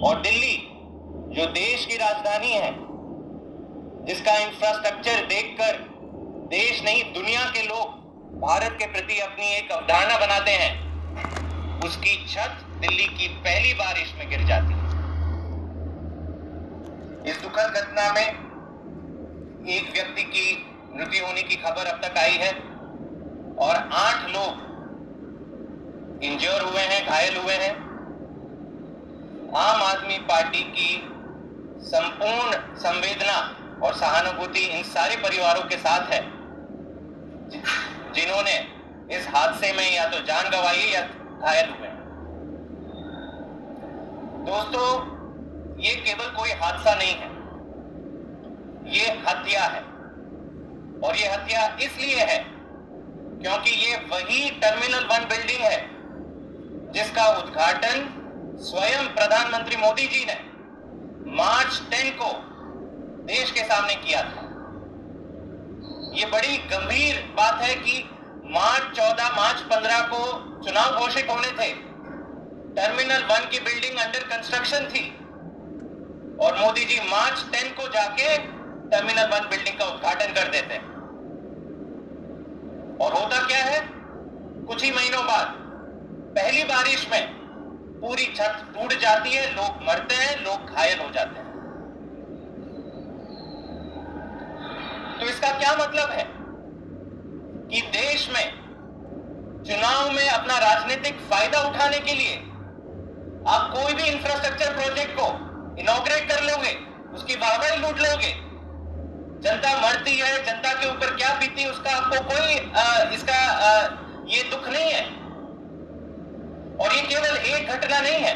और दिल्ली जो देश की राजधानी है, जिसका इंफ्रास्ट्रक्चर देखकर देश नहीं दुनिया के लोग भारत के प्रति अपनी एक अवधारणा बनाते हैं, उसकी छत दिल्ली की पहली बारिश में गिर जाती है। इस दुखद घटना में एक व्यक्ति की मृत्यु होने की खबर अब तक आई है और 8 लोग इंजर हुए हैं, घायल हुए हैं। आम आदमी पार्टी की संपूर्ण संवेदना और सहानुभूति इन सारे परिवारों के साथ है जिन्होंने इस हादसे में या तो जान गंवाई या घायल हुए। दोस्तों, ये केवल कोई हादसा नहीं है, ये हत्या है। और ये हत्या इसलिए है क्योंकि ये वही टर्मिनल 1 बिल्डिंग है जिसका उद्घाटन स्वयं प्रधानमंत्री मोदी जी ने मार्च 10 को देश के सामने किया था। ये बड़ी गंभीर बात है कि मार्च 14, मार्च 15 को चुनाव घोषित होने थे, टर्मिनल 1 की बिल्डिंग अंडर कंस्ट्रक्शन थी और मोदी जी मार्च 10 को जाके टर्मिनल 1 बिल्डिंग का उद्घाटन कर देते हैं। और होता क्या है, कुछ ही महीनों बाद पहली बारिश में पूरी छत टूट जाती है, लोग मरते हैं, लोग घायल हो जाते हैं। तो इसका क्या मतलब है कि देश में चुनाव में अपना राजनीतिक फायदा उठाने के लिए आप कोई भी इंफ्रास्ट्रक्चर प्रोजेक्ट को इनॉग्रेट कर लोगे, उसकी वाहवाही लूट लोगे। जनता मरती है, जनता के ऊपर क्या बीती उसका आपको कोई ये दुख नहीं है। और ये केवल एक घटना नहीं है।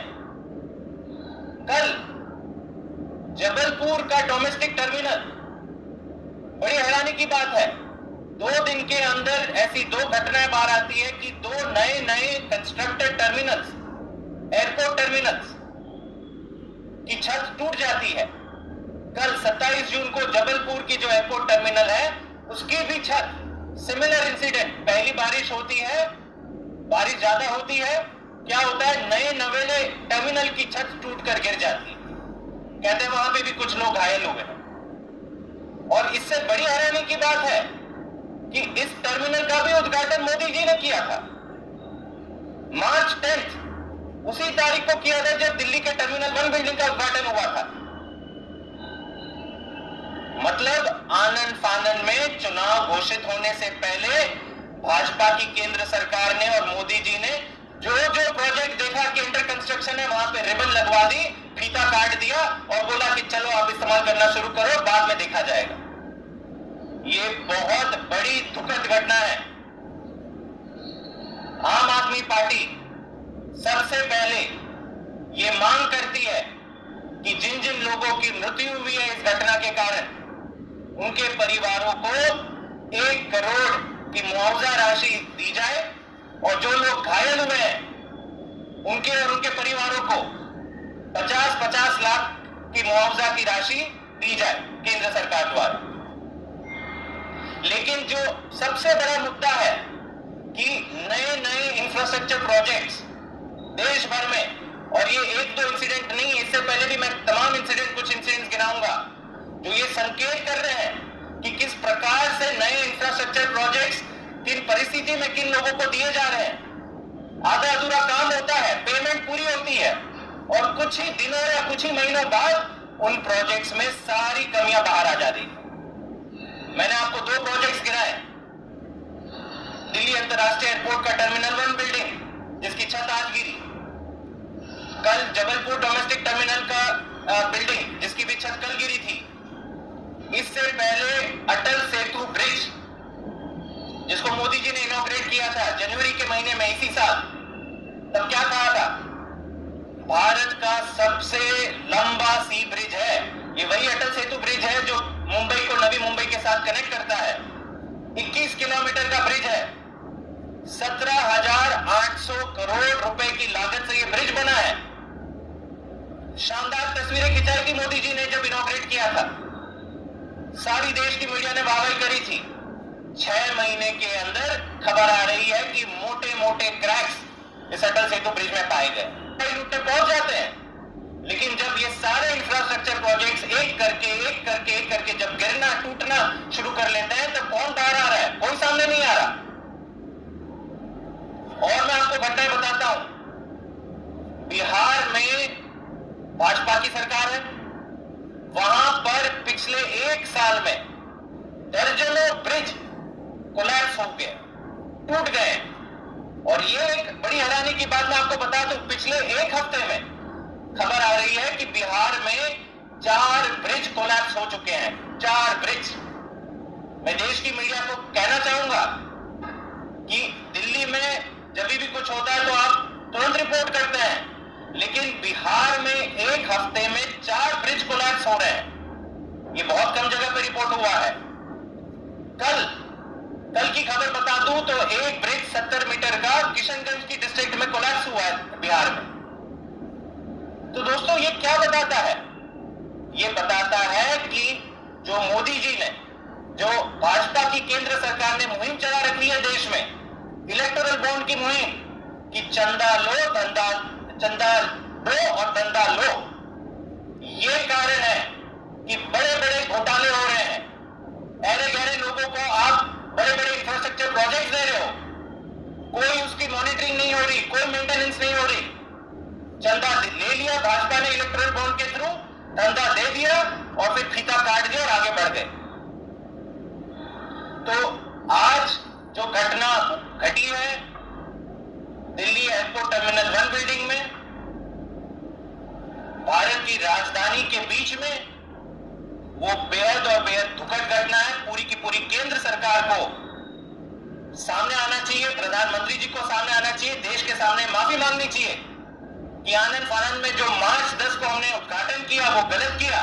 कल जबलपुर का डोमेस्टिक टर्मिनल, बड़ी हैरानी की बात है, 2 दिन के अंदर ऐसी 2 घटनाएं बाहर आती है कि 2 नए कंस्ट्रक्टेड टर्मिनल्स, एयरपोर्ट टर्मिनल्स की छत टूट जाती है। कल 27 जून को जबलपुर की जो एयरपोर्ट टर्मिनल है उसकी भी छत, सिमिलर इंसिडेंट। पहली बारिश होती है, बारिश ज्यादा होती है, क्या होता है, नए नवेले टर्मिनल की छत टूटकर गिर जाती है। कहते हैं वहां पे भी कुछ लोग घायल हुए हैं। और इससे बड़ी हैरानी की बात है कि इस टर्मिनल का भी उद्घाटन मोदी जी ने किया था मार्च 10, उसी तारीख को किया था जब दिल्ली के टर्मिनल 1 बिल्डिंग का उद्घाटन हुआ था। मतलब आनन फानन में चुनाव घोषित होने से पहले भाजपा की केंद्र सरकार ने और मोदी जी ने जो प्रोजेक्ट देखा कि अंडर कंस्ट्रक्शन है, वहां पे रिबन लगवा दी, फीता काट दिया और बोला कि चलो आप इस्तेमाल करना शुरू करो, बाद में देखा जाएगा। ये बहुत बड़ी दुखद घटना है। आम आदमी पार्टी सबसे पहले ये मांग करती है कि जिन जिन लोगों की मृत्यु हुई है इस घटना के कारण, उनके परिवारों को 1 करोड़ की मुआवजा राशि दी जाए और जो लोग घायल हुए हैं उनके और उनके परिवारों को 50-50 लाख की मुआवजा की राशि दी जाए केंद्र सरकार द्वारा। लेकिन जो सबसे बड़ा मुद्दा है कि नए इंफ्रास्ट्रक्चर प्रोजेक्ट्स देश भर में, और ये 1-2 इंसिडेंट नहीं, इससे पहले भी मैं तमाम कुछ इंसिडेंट्स गिनाऊंगा जो ये संकेत कर रहे हैं कि किस प्रकार से नए इंफ्रास्ट्रक्चर प्रोजेक्ट्स किन परिस्थिति में किन लोगों को दिए जा रहे हैं। आधा अधूरा काम होता है, पेमेंट पूरी होती है और कुछ ही दिनों या कुछ ही महीनों बाद उन प्रोजेक्ट्स में सारी कमियां बाहर आ जाती है। मैंने आपको 2 प्रोजेक्ट्स गिनाए, दिल्ली अंतरराष्ट्रीय एयरपोर्ट का टर्मिनल 1 बिल्डिंग जिसकी छत आज गिरी, कल जबलपुर डोमेस्टिक टर्मिनल का बिल्डिंग जिसकी भी छत कल गिरी थी। इससे पहले अटल सेतु ब्रिज जिसको मोदी जी ने इनॉग्रेट किया था जनवरी के महीने में इसी साल, तब क्या कहा था, भारत का सबसे लंबा सी ब्रिज है। ये वही अटल सेतु ब्रिज है जो मुंबई को नवी मुंबई के साथ कनेक्ट करता है। 21 किलोमीटर का ब्रिज है, 17,800 करोड़ रुपए की लागत से ये ब्रिज बना है। शानदार तस्वीरें खिंचाई थी मोदी जी ने जब इनॉग्रेट किया था, सारी देश की मीडिया ने वाहवाही करी थी। 6 महीने के अंदर खबर आ रही है कि मोटे मोटे क्रैक्स इस अटल सेतु ब्रिज में पाए गए। लूटने पहुंच जाते हैं, लेकिन लेकिन जब ये सारे इंफ्रास्ट्रक्चर प्रोजेक्ट्स एक करके जब गिरना टूटना शुरू कर लेते हैं तो कौन बाहर आ रहा है? कोई सामने नहीं आ रहा। और मैं आपको घटनाएं बताता हूं। बिहार में भाजपा की सरकार है, वहां पर पिछले 1 साल में दर्जनों ब्रिज कोलैप्स हो गए, टूट गए। और ये एक बड़ी हैरानी की बात मैं आपको बता दूं, पिछले 1 हफ्ते में खबर आ रही है कि बिहार में 4 ब्रिज कोलैप्स हो चुके हैं। 4 ब्रिज। मैं देश की मीडिया को कहना चाहूंगा कि दिल्ली में जब भी कुछ होता है तो आप तुरंत रिपोर्ट करते हैं, लेकिन बिहार में 1 हफ्ते में 4 ब्रिज कोलैप्स हो रहे हैं। ये बहुत कम जगह पे रिपोर्ट हुआ है। कल की खबर बता दूं तो एक ब्रिज 70 मीटर का किशनगंज की डिस्ट्रिक्ट में कोलैप्स हुआ है बिहार में। तो दोस्तों ये क्या बताता है? ये बताता है कि जो मोदी जी ने, जो भाजपा की केंद्र सरकार ने मुहिम चला रखी है देश में, इलेक्टोरल बॉन्ड की मुहिम, कि चंदा दो और धंधा लो, ये कारण है कि बड़े बड़े घोटाले हो रहे हैं। ऐरे गहरे लोगों को आप बड़े बड़े इंफ्रास्ट्रक्चर प्रोजेक्ट दे रहे हो, कोई उसकी मॉनिटरिंग नहीं हो रही, कोई मेंटेनेंस नहीं हो रही। चंदा ले लिया भाजपा ने इलेक्टोरल बॉन्ड के थ्रू, धंधा दे दिया और फिर फीता काट दिया और आगे बढ़ गए। तो आज जो घटना घटी है दिल्ली एयरपोर्ट टर्मिनल 1 बिल्डिंग में, भारत की राजधानी के बीच में, वो बेहद और बेहद दुखद घटना है। पूरी की पूरी केंद्र सरकार को सामने आना चाहिए, प्रधानमंत्री जी को सामने आना चाहिए, देश के सामने माफी मांगनी चाहिए कि आनंद फानंद में जो मार्च 10 को हमने उद्घाटन किया वो गलत किया।